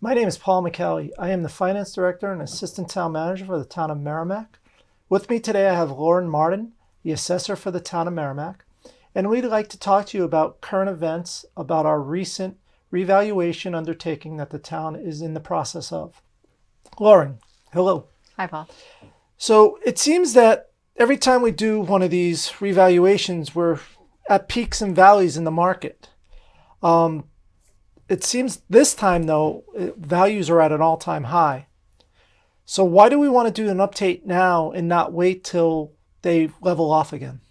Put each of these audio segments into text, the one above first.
My name is Paul McKelly. I am the Finance Director and Assistant Town Manager for the Town of Merrimack. With me today I have Lauren Martin, the Assessor for the Town of Merrimack, and we'd like to talk to you about current events about our recent revaluation undertaking that the town is in the process of. Lauren, hello. Hi, Paul. So it seems that every time we do one of these revaluations, we're at peaks and valleys in the market. It seems this time, though, values are at an all-time high. So why do we want to do an update now and not wait till they level off again?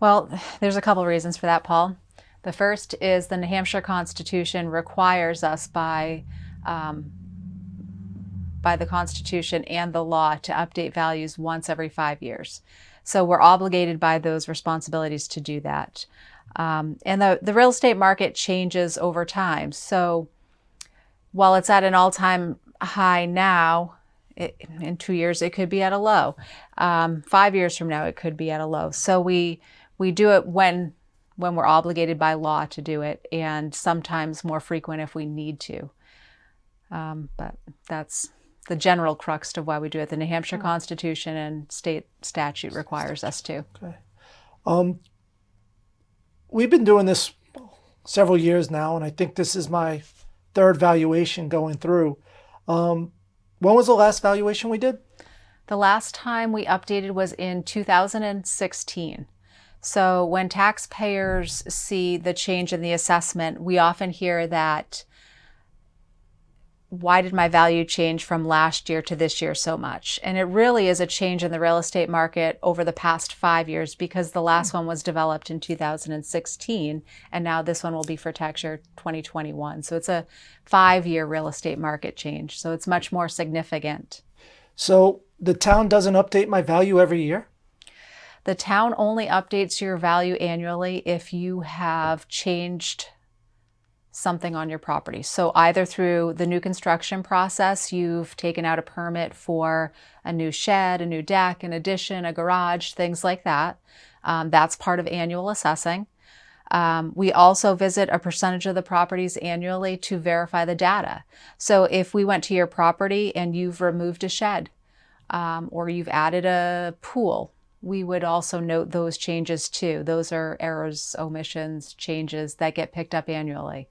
Well, there's a couple reasons for that, Paul. The first is the New Hampshire Constitution requires us by the Constitution and the law to update values once every 5 years. So we're obligated by those responsibilities to do that. And the real estate market changes over time. So while it's at an all-time high now, in 2 years it could be at a low. 5 years from now it could be at a low. So we do it when we're obligated by law to do it, and sometimes more frequent if we need to. But that's the general crux of why we do it. The New Hampshire Constitution and state statute requires us to. Okay. We've been doing this several years now, and I think this is my third valuation going through. When was the last valuation we did? The last time we updated was in 2016. So when taxpayers see the change in the assessment, we often hear that, why did my value change from last year to this year so much? And it really is a change in the real estate market over the past 5 years, because the last one was developed in 2016, and now this one will be for tax year 2021. So it's a 5-year real estate market change. So it's much more significant. So the town doesn't update my value every year? The town only updates your value annually if you have changed something on your property. So either through the new construction process, you've taken out a permit for a new shed, a new deck, an addition, a garage, things like that. That's part of annual assessing. We also visit a percentage of the properties annually to verify the data. So if we went to your property and you've removed a shed, or you've added a pool, we would also note those changes too. Those are errors, omissions, changes that get picked up annually.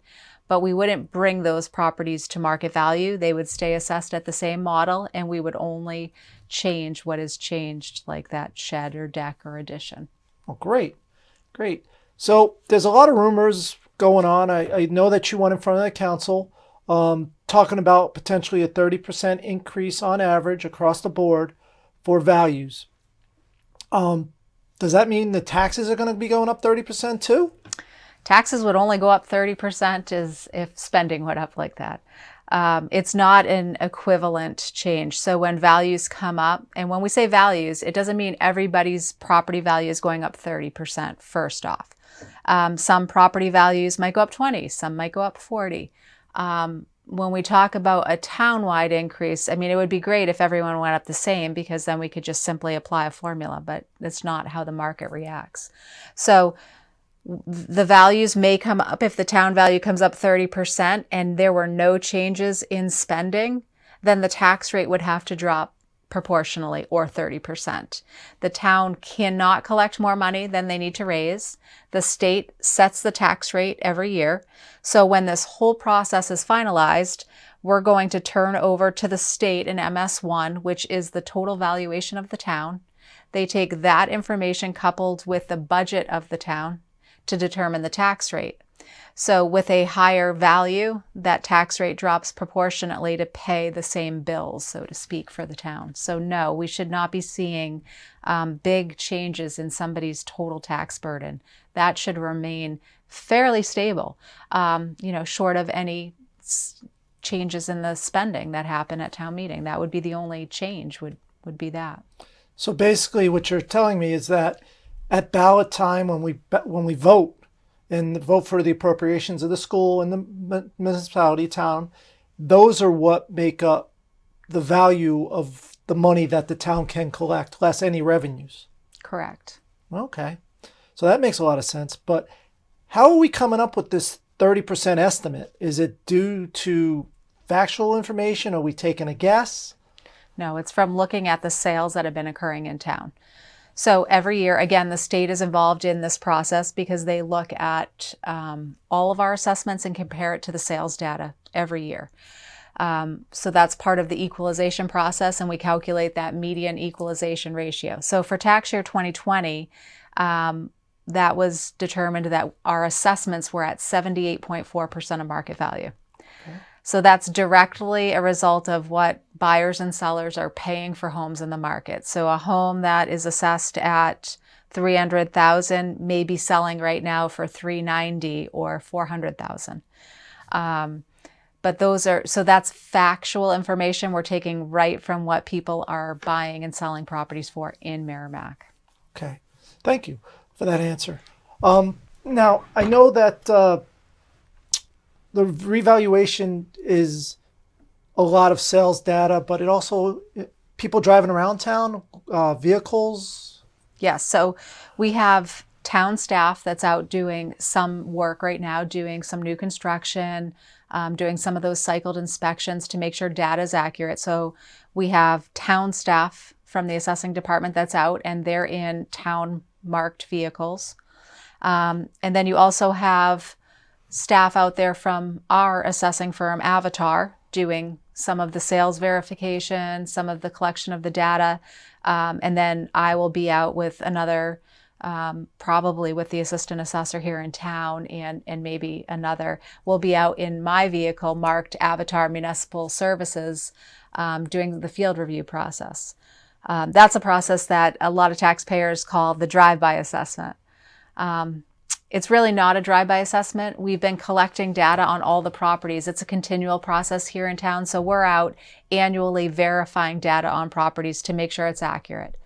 But we wouldn't bring those properties to market value. They would stay assessed at the same model, and we would only change what is changed, like that shed or deck or addition. Oh, great. Great. So there's a lot of rumors going on. I know that you went in front of the council talking about potentially a 30% increase on average across the board for values. Does that mean the taxes are going to be going up 30% too? Taxes would only go up 30% if spending went up like that. It's not an equivalent change. So when values come up, and when we say values, it doesn't mean everybody's property value is going up 30% first off. Some property values might go up 20, some might go up 40. When we talk about a town-wide increase, I mean, it would be great if everyone went up the same, because then we could just simply apply a formula, but that's not how the market reacts. So the values may come up. If the town value comes up 30% and there were no changes in spending, then the tax rate would have to drop proportionally, or 30%. The town cannot collect more money than they need to raise. The state sets the tax rate every year. So when this whole process is finalized, we're going to turn over to the state an MS1, which is the total valuation of the town. They take that information coupled with the budget of the town to determine the tax rate. So with a higher value, that tax rate drops proportionately to pay the same bills, so to speak, for the town. So no, we should not be seeing big changes in somebody's total tax burden. That should remain fairly stable, short of any changes in the spending that happen at town meeting. That would be the only change, would be that. So basically what you're telling me is that at ballot time, when we vote, and vote for the appropriations of the school and the municipality, town, those are what make up the value of the money that the town can collect, less any revenues. Correct. Okay. So that makes a lot of sense. But how are we coming up with this 30% estimate? Is it due to factual information? Are we taking a guess? No, it's from looking at the sales that have been occurring in town. So every year, again, the state is involved in this process because they look at all of our assessments and compare it to the sales data every year. So that's part of the equalization process, and we calculate that median equalization ratio. So for tax year 2020, that was determined that our assessments were at 78.4% of market value. Okay. So that's directly a result of what buyers and sellers are paying for homes in the market. So a home that is assessed at $300,000 may be selling right now for $390,000 or $400,000. But that's factual information we're taking right from what people are buying and selling properties for in Merrimack. Okay, thank you for that answer. Now, I know that the revaluation is a lot of sales data, but it also, people driving around town, vehicles. Yes, so we have town staff that's out doing some work right now, doing some new construction, doing some of those cycled inspections to make sure data is accurate. So we have town staff from the assessing department that's out, and they're in town marked vehicles. And then you also have staff out there from our assessing firm, Avatar, doing some of the sales verification, some of the collection of the data. And then I will be out with another, probably with the assistant assessor here in town, and maybe another. We'll be out in my vehicle marked Avatar Municipal Services, doing the field review process. That's a process that a lot of taxpayers call the drive-by assessment. It's really not a drive-by assessment. We've been collecting data on all the properties. It's a continual process here in town, so we're out annually verifying data on properties to make sure it's accurate.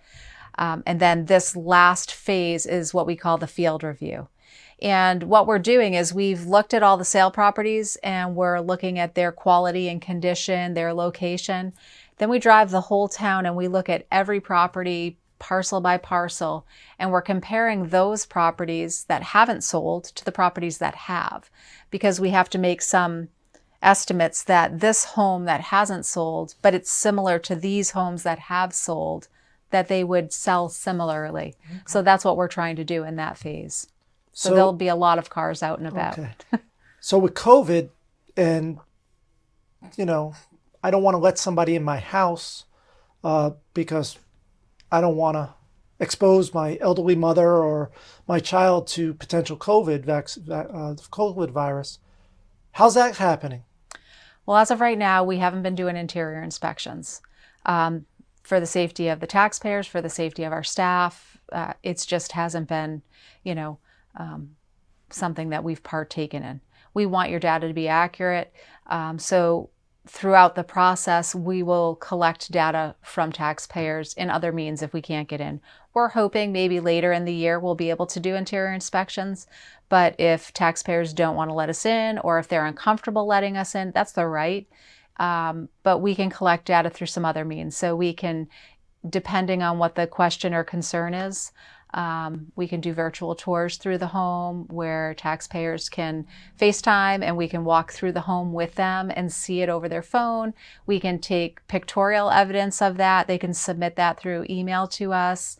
And then this last phase is what we call the field review. And what we're doing is we've looked at all the sale properties and we're looking at their quality and condition, their location. Then we drive the whole town and we look at every property parcel by parcel, and we're comparing those properties that haven't sold to the properties that have, because we have to make some estimates that this home that hasn't sold, but it's similar to these homes that have sold, that they would sell similarly. Okay. So that's what we're trying to do in that phase. So there'll be a lot of cars out and about. Okay. So with COVID, and I don't want to let somebody in my house because I don't want to expose my elderly mother or my child to potential COVID virus. How's that happening? Well, as of right now, we haven't been doing interior inspections. For the safety of the taxpayers, for the safety of our staff, it just hasn't been, something that we've partaken in. We want your data to be accurate. So throughout the process, we will collect data from taxpayers in other means if we can't get in. We're hoping maybe later in the year we'll be able to do interior inspections, but if taxpayers don't want to let us in, or if they're uncomfortable letting us in, that's their right. But we can collect data through some other means. So we can, depending on what the question or concern is, we can do virtual tours through the home where taxpayers can FaceTime and we can walk through the home with them and see it over their phone. We can take pictorial evidence of that. They can submit that through email to us.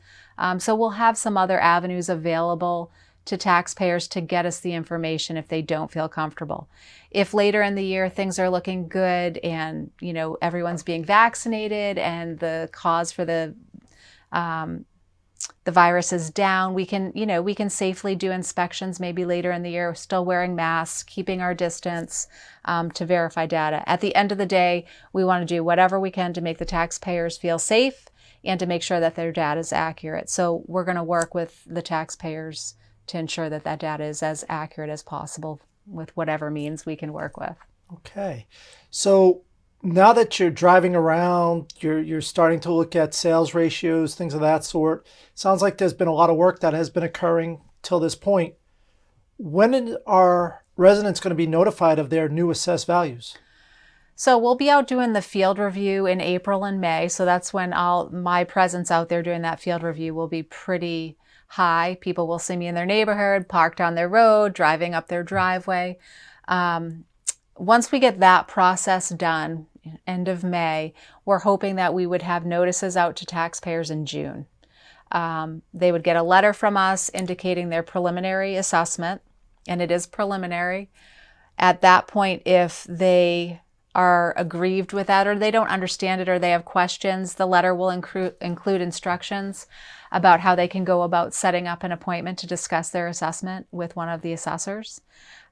So we'll have some other avenues available to taxpayers to get us the information if they don't feel comfortable. If later in the year things are looking good and everyone's being vaccinated and the cause for the virus is down, we can safely do inspections maybe later in the year, still wearing masks, keeping our distance, to verify data. At the end of the day, we want to do whatever we can to make the taxpayers feel safe and to make sure that their data is accurate. So we're going to work with the taxpayers to ensure that that data is as accurate as possible with whatever means we can work with. Okay. So now that you're driving around, you're starting to look at sales ratios, things of that sort. Sounds like there's been a lot of work that has been occurring till this point. When are residents going to be notified of their new assessed values? So we'll be out doing the field review in April and May. So that's when my presence out there doing that field review will be pretty high. People will see me in their neighborhood, parked on their road, driving up their driveway. once we get that process done, end of May, we're hoping that we would have notices out to taxpayers in June. They would get a letter from us indicating their preliminary assessment, and it is preliminary. At that point, if they are aggrieved with that or they don't understand it or they have questions, the letter will include instructions about how they can go about setting up an appointment to discuss their assessment with one of the assessors.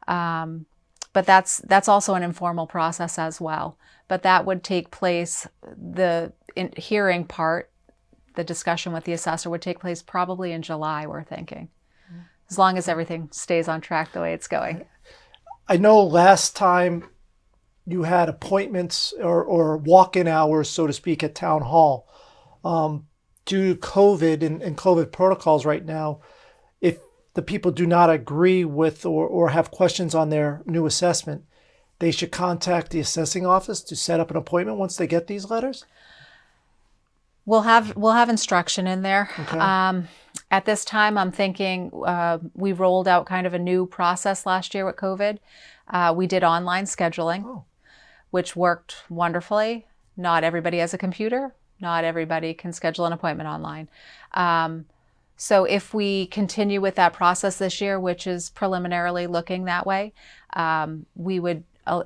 But that's also an informal process as well. But that would take place, the hearing part, the discussion with the assessor would take place probably in July, we're thinking, as long as everything stays on track the way it's going. I know last time you had appointments or walk-in hours, so to speak, at Town Hall. Due to COVID and COVID protocols right now, if the people do not agree with or have questions on their new assessment, they should contact the assessing office to set up an appointment once they get these letters? We'll have instruction in there. Okay. At this time, I'm thinking we rolled out kind of a new process last year with COVID. We did online scheduling, which worked wonderfully. Not everybody has a computer. Not everybody can schedule an appointment online. So if we continue with that process this year, which is preliminarily looking that way,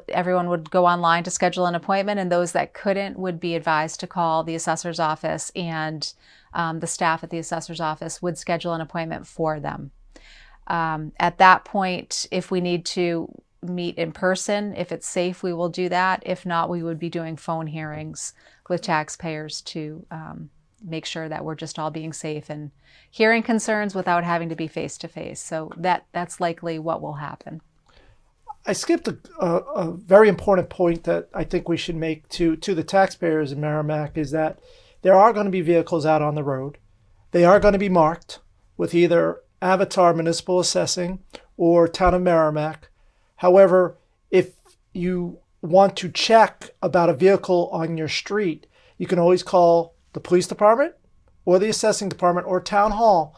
everyone would go online to schedule an appointment, and those that couldn't would be advised to call the assessor's office, and the staff at the assessor's office would schedule an appointment for them. At that point, if we need to meet in person, if it's safe, we will do that. If not, we would be doing phone hearings with taxpayers to make sure that we're just all being safe and hearing concerns without having to be face-to-face. So that's likely what will happen. I skipped a very important point that I think we should make to the taxpayers in Merrimack, is that there are going to be vehicles out on the road. They are going to be marked with either Avatar Municipal Assessing or Town of Merrimack. However, if you want to check about a vehicle on your street, you can always call the police department or the assessing department or town hall.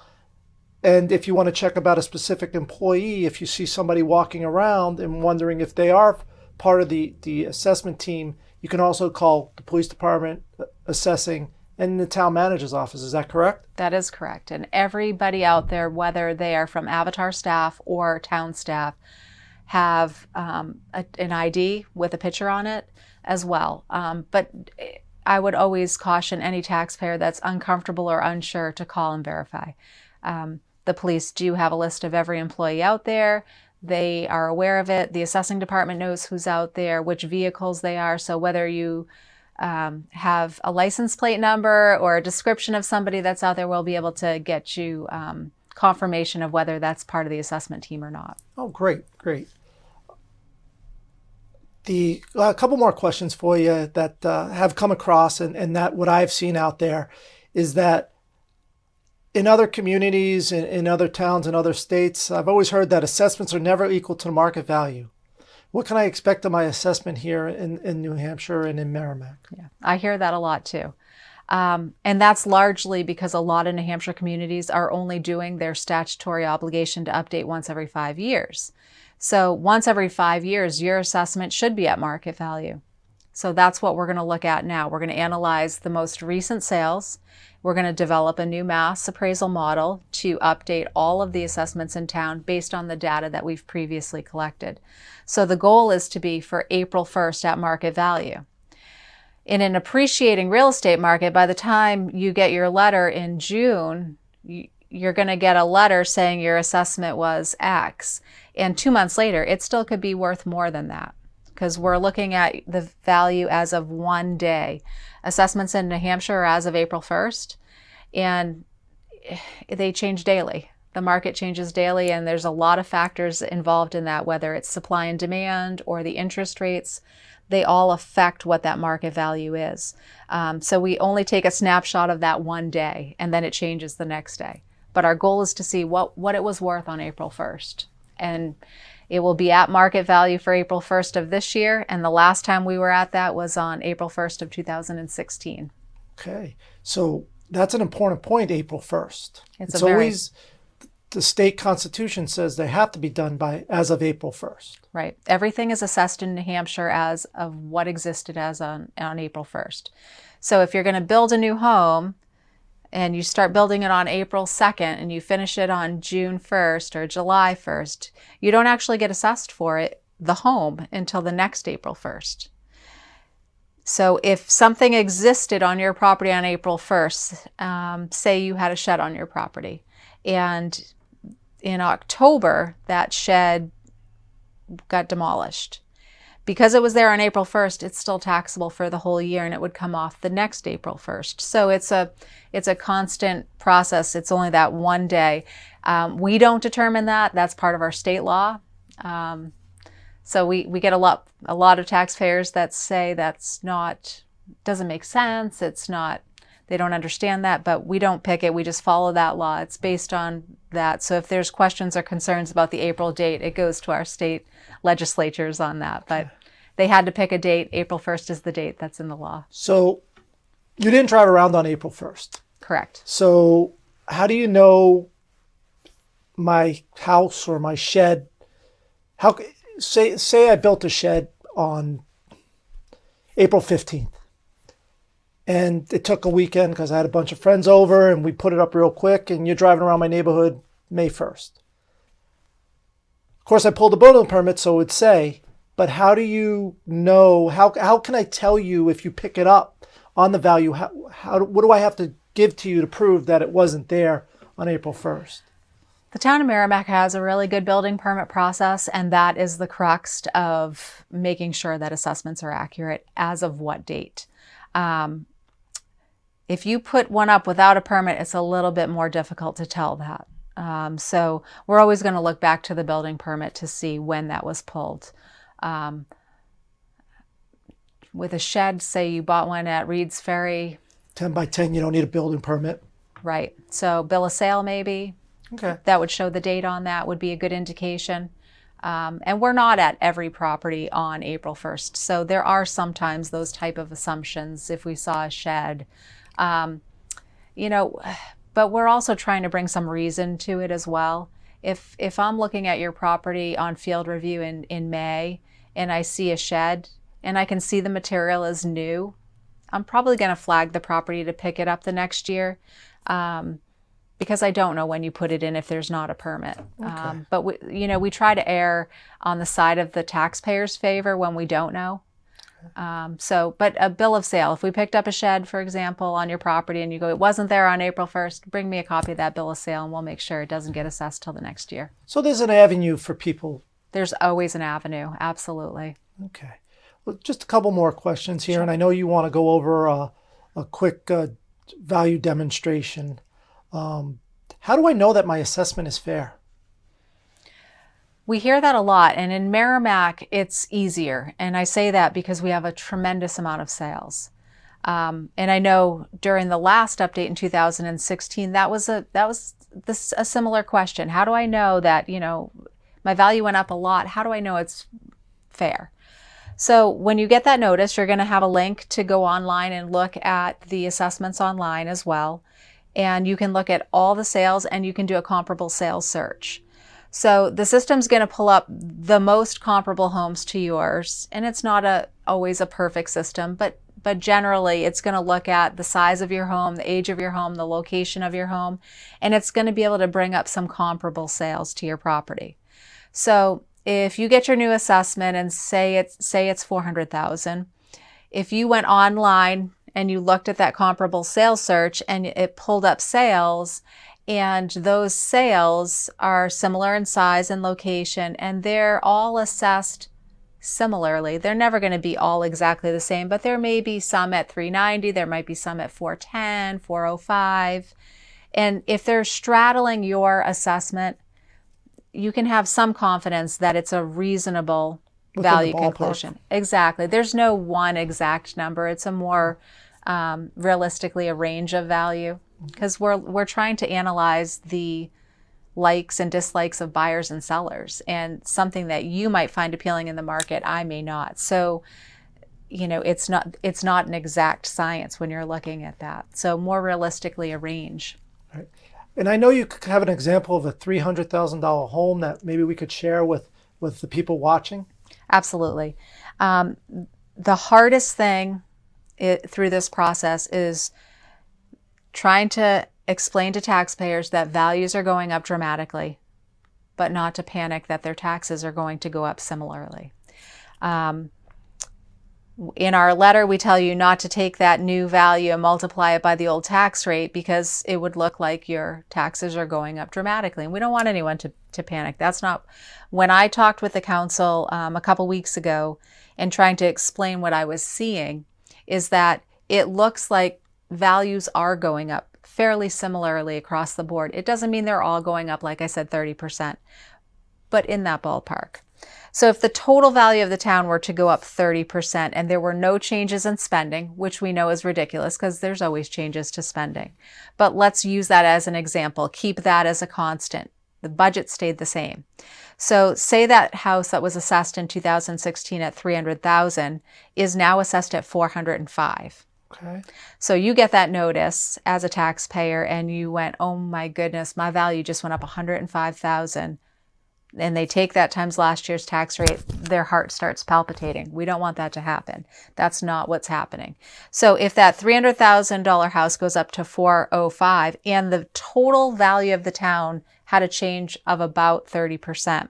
And if you want to check about a specific employee, if you see somebody walking around and wondering if they are part of the assessment team, you can also call the police department, assessing, and the town manager's office. Is that correct? That is correct. And everybody out there, whether they are from Avatar staff or town staff, have an ID with a picture on it as well. But I would always caution any taxpayer that's uncomfortable or unsure to call and verify. The police do have a list of every employee out there. They are aware of it. The assessing department knows who's out there, which vehicles they are. So whether you have a license plate number or a description of somebody that's out there, we'll be able to get you confirmation of whether that's part of the assessment team or not. Oh, great, great. A couple more questions for you that have come across, and that what I've seen out there is that in other communities, in other towns, in other states, I've always heard that assessments are never equal to the market value. What can I expect of my assessment here in New Hampshire and in Merrimack? Yeah, I hear that a lot too. And that's largely because a lot of New Hampshire communities are only doing their statutory obligation to update once every 5 years. So once every 5 years, your assessment should be at market value. So that's what we're going to look at now. We're going to analyze the most recent sales. We're going to develop a new mass appraisal model to update all of the assessments in town based on the data that we've previously collected. So the goal is to be for April 1st at market value. In an appreciating real estate market, by the time you get your letter in June, you're going to get a letter saying your assessment was X. And 2 months later, it still could be worth more than that, because we're looking at the value as of one day. Assessments in New Hampshire are as of April 1st, and they change daily. The market changes daily, and there's a lot of factors involved in that, whether it's supply and demand or the interest rates. They all affect what that market value is. So we only take a snapshot of that one day, and then it changes the next day. But our goal is to see what it was worth on April 1st. And it will be at market value for April 1st of this year. And the last time we were at that was on April 1st of 2016. Okay. So that's an important point, April 1st. It's always the state constitution says they have to be done by as of April 1st. Right. Everything is assessed in New Hampshire as of what existed as on April 1st. So if you're going to build a new home and you start building it on April 2nd and you finish it on June 1st or July 1st, you don't actually get assessed for it, the home, until the next April 1st. So if something existed on your property on April 1st, say you had a shed on your property, and in October that shed got demolished. Because it was there on April 1st, it's still taxable for the whole year, and it would come off the next April 1st. So it's a constant process. It's only that one day. We don't determine that. That's part of our state law. So we get a lot of taxpayers that say doesn't make sense. They don't understand that, but we don't pick it. We just follow that law. It's based on that. So if there's questions or concerns about the April date, it goes to our state legislatures on that. But they had to pick a date. April 1st is the date that's in the law. So you didn't drive around on April 1st. Correct. So how do you know my house or my shed? Say I built a shed on April 15th. And it took a weekend because I had a bunch of friends over and we put it up real quick, and you're driving around my neighborhood May 1st. Of course, I pulled a building permit, so it would say, but how do you know, how can I tell you if you pick it up on the value? What do I have to give to you to prove that it wasn't there on April 1st? The town of Merrimack has a really good building permit process, and that is the crux of making sure that assessments are accurate as of what date. If you put one up without a permit, it's a little bit more difficult to tell that. So we're always going to look back to the building permit to see when that was pulled. With a shed, say you bought one at Reed's Ferry. 10 by 10, you don't need a building permit. Right. So bill of sale maybe. Okay. That would show the date on that, would be a good indication. And we're not at every property on April 1st. So there are sometimes those type of assumptions if we saw a shed. But we're also trying to bring some reason to it as well. If I'm looking at your property on field review in May and I see a shed and I can see the material is new, I'm probably going to flag the property to pick it up the next year. Because I don't know when you put it in if there's not a permit. Okay. But we try to err on the side of the taxpayer's favor when we don't know. But a bill of sale, if we picked up a shed, for example, on your property and you go, it wasn't there on April 1st, bring me a copy of that bill of sale and we'll make sure it doesn't get assessed till the next year. So there's an avenue for people. There's always an avenue, absolutely. Okay. Well, just a couple more questions here, and I know you want to go over a quick value demonstration. How do I know that my assessment is fair? We hear that a lot, and in Merrimack, it's easier. And I say that because we have a tremendous amount of sales. And I know during the last update in 2016, that was a similar question. How do I know that, my value went up a lot? How do I know it's fair? So when you get that notice, you're going to have a link to go online and look at the assessments online as well. And you can look at all the sales and you can do a comparable sales search. So the system's going to pull up the most comparable homes to yours. And it's not always a perfect system, but generally it's going to look at the size of your home, the age of your home, the location of your home, and it's going to be able to bring up some comparable sales to your property. So if you get your new assessment and say it's $400,000, if you went online and you looked at that comparable sales search and it pulled up sales, and those sales are similar in size and location, and they're all assessed similarly. They're never going to be all exactly the same, but there may be some at $390, there might be some at $410, $405. And if they're straddling your assessment, you can have some confidence that it's a reasonable value conclusion. Exactly. There's no one exact number. It's a more realistically a range of value, because we're trying to analyze the likes and dislikes of buyers and sellers, and something that you might find appealing in the market, I may not. So, it's not an exact science when you're looking at that. So more realistically, a range. Right. And I know you could have an example of a $300,000 home that maybe we could share with the people watching. Absolutely. The hardest thing through this process is trying to explain to taxpayers that values are going up dramatically, but not to panic that their taxes are going to go up similarly. In our letter, we tell you not to take that new value and multiply it by the old tax rate because it would look like your taxes are going up dramatically. And we don't want anyone to panic. That's not, when I talked with the council a couple weeks ago and trying to explain what I was seeing, is that it looks like values are going up fairly similarly across the board. It doesn't mean they're all going up, like I said, 30%, but in that ballpark. So if the total value of the town were to go up 30% and there were no changes in spending, which we know is ridiculous because there's always changes to spending, but let's use that as an example. Keep that as a constant. The budget stayed the same. So say that house that was assessed in 2016 at $300,000 is now assessed at $405,000. Okay. So you get that notice as a taxpayer and you went, oh my goodness, my value just went up $105,000. And they take that times last year's tax rate, their heart starts palpitating. We don't want that to happen. That's not what's happening. So if that $300,000 house goes up to $405,000 and the total value of the town had a change of about 30%,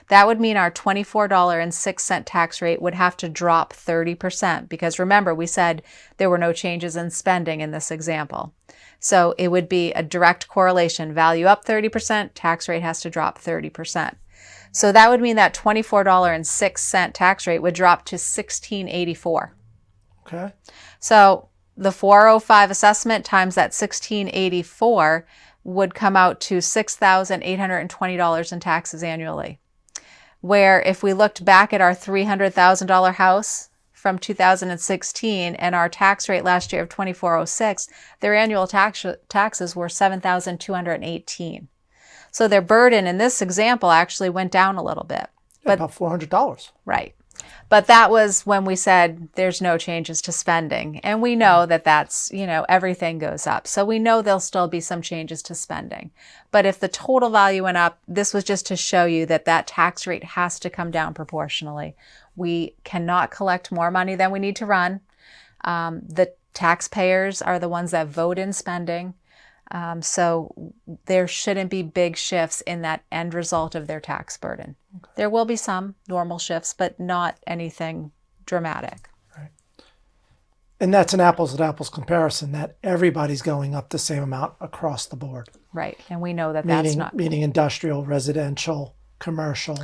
that would mean our $24.06 tax rate would have to drop 30% because remember, we said there were no changes in spending in this example. So it would be a direct correlation. Value up 30%, tax rate has to drop 30%. So that would mean that $24.06 tax rate would drop to $16.84. Okay. So the 405 assessment times that $16.84 would come out to $6,820 in taxes annually. Where if we looked back at our $300,000 house from 2016 and our tax rate last year of $24.06, their annual taxes were $7,218. So their burden in this example actually went down a little bit. But about $400. Right. But that was when we said there's no changes to spending. And we know that that's, everything goes up. So we know there'll still be some changes to spending. But if the total value went up, this was just to show you that that tax rate has to come down proportionally. We cannot collect more money than we need to run. The taxpayers are the ones that vote in spending. So there shouldn't be big shifts in that end result of their tax burden. Okay. There will be some normal shifts, but not anything dramatic. Right. And that's an apples to apples comparison that everybody's going up the same amount across the board. Right. And we know that that's not. Meaning industrial, residential, commercial.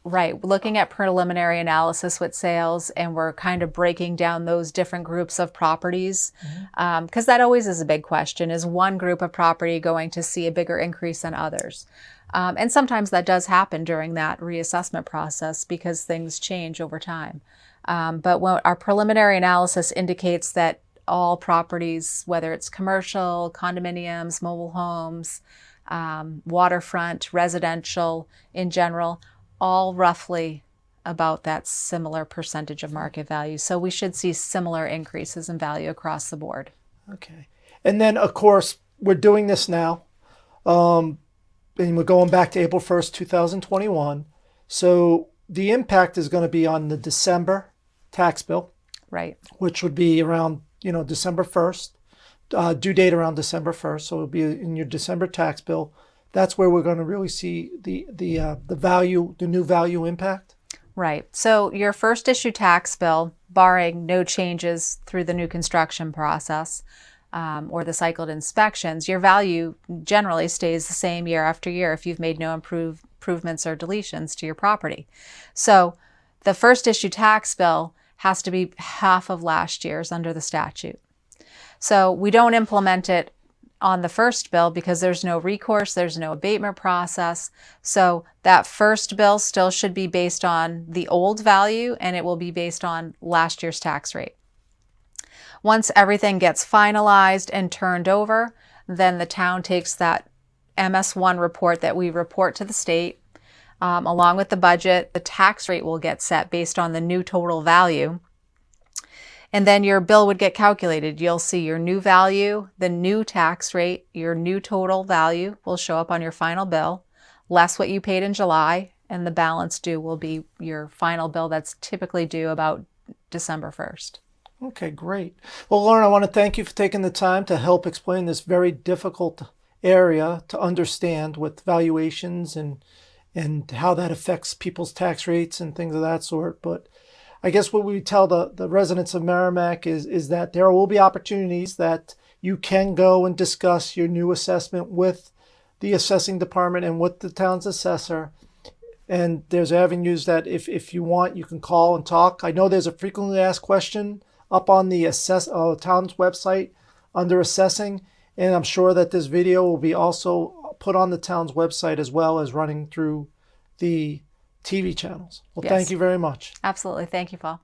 Right. Looking at preliminary analysis with sales, and we're kind of breaking down those different groups of properties. Because that always is a big question. Is one group of property going to see a bigger increase than others? And sometimes that does happen during that reassessment process because things change over time. But when our preliminary analysis indicates that all properties, whether it's commercial, condominiums, mobile homes, waterfront, residential in general, all roughly about that similar percentage of market value. So we should see similar increases in value across the board. Okay. And then, of course, we're doing this now. And we're going back to April 1st, 2021. So the impact is going to be on the December tax bill. Right. Which would be around, December 1st. Due date around December 1st. So it'll be in your December tax bill. That's where we're going to really see the value, the new value impact. Right. So your first issue tax bill, barring no changes through the new construction process or the cycled inspections, your value generally stays the same year after year if you've made no improvements or deletions to your property. So the first issue tax bill has to be half of last year's under the statute. So we don't implement it on the first bill because there's no recourse, there's no abatement process. So that first bill still should be based on the old value and it will be based on last year's tax rate. Once everything gets finalized and turned over, then the town takes that MS1 report that we report to the state, along with the budget. The tax rate will get set based on the new total value. And then your bill would get calculated. You'll see your new value, the new tax rate, your new total value will show up on your final bill, less what you paid in July, and the balance due will be your final bill that's typically due about December 1st. Okay, great. Well, Lauren, I want to thank you for taking the time to help explain this very difficult area to understand with valuations and how that affects people's tax rates and things of that sort. But I guess what we tell the residents of Merrimack is that there will be opportunities that you can go and discuss your new assessment with the assessing department and with the town's assessor. And there's avenues that if you want, you can call and talk. I know there's a frequently asked question up on the town's website under assessing. And I'm sure that this video will be also put on the town's website as well as running through the TV channels. Well, Yes. Thank you very much. Absolutely. Thank you, Paul.